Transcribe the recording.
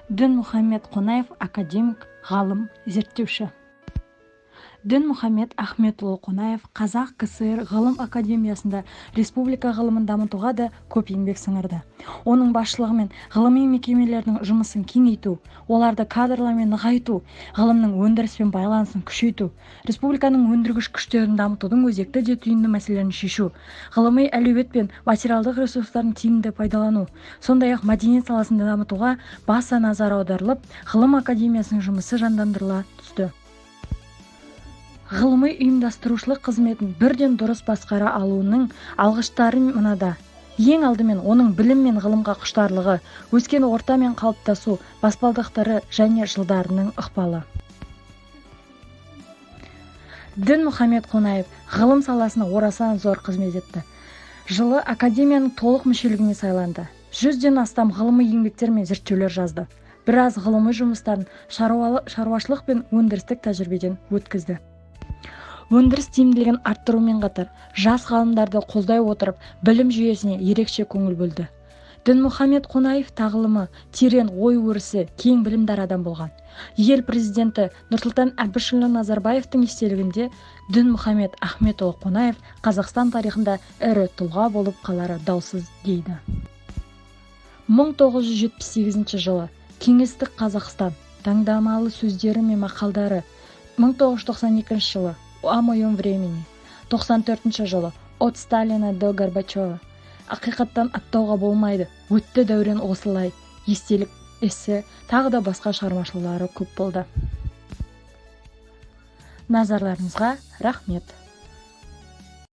Дінмұхамед Қонаев академик, ғалым, зерттеуші. Дінмұхамед Ахметұлы Қонаев Қазақ КСР ғылым академиясында республика ғылымын дамытуға да көп еңбек сіңірді. Оның басшылығымен ғылыми мекемелердің жұмысын кеңейту, оларды кадрлармен нығайту, ғылымның өндіріспен байланысын күшейту, республиканың өндіргіш күштерін дамытудың өзекті де түйінді мәселелерін шешу, ғылыми әлеует пен материалдық ресурстарын тиімді пайдалану, сондай-ақ мәдениет саласында дамытуға баса назар аударылып, ғылым академиясының жұмысы жандандырыла түсті. Ғылыми ұйымдастырушылық қызметін бірден дұрыс басқара алуының алғыштары мынада. Ең алдымен оның білім мен ғылымға құштарлығы, өскен ортамен қалыптасу, баспалдақтары және жылдарының ықпалы. Дінмұхамед Қонаев ғылым саласына орасан зор қызмет етті. Жылы академияның толық мүшелігіне сайланды. 100-ден астам ғылыми еңбектер мен зерттеулер жазды. Біраз ғылыми жұмыстарын шаруашылық пен өндірістік тәжірибеден өткізді. Өндіріс тиімділігін арттырумен қатар, жас ғалымдарды қолдай отырып, білім жүйесіне ерекше көңіл бөлді. Дінмұхамед Қонаев тағылымы, терең ой өрісі, кең білімдар адам болған. Ел президенті Нұрсұлтан Әбішұлы Назарбаевтың естелігінде Дінмұхамед Ахметұлы Қонаев Қазақстан тарихында ірі тұлға болып қалары даусыз дейді. 1978 жылы Кеңестік Қазақстан таңдамалы сөздері мен мақалдары, 1992 жылы «О моем времени», 94 жылы «От Сталина до Горбачева», «Ақиқаттан аттауға болмайды», «Өтті дәурен осылай», «Естелік эссе», тағы да басқа шығармашылықтары көп болды. Назарларыңызға рахмет.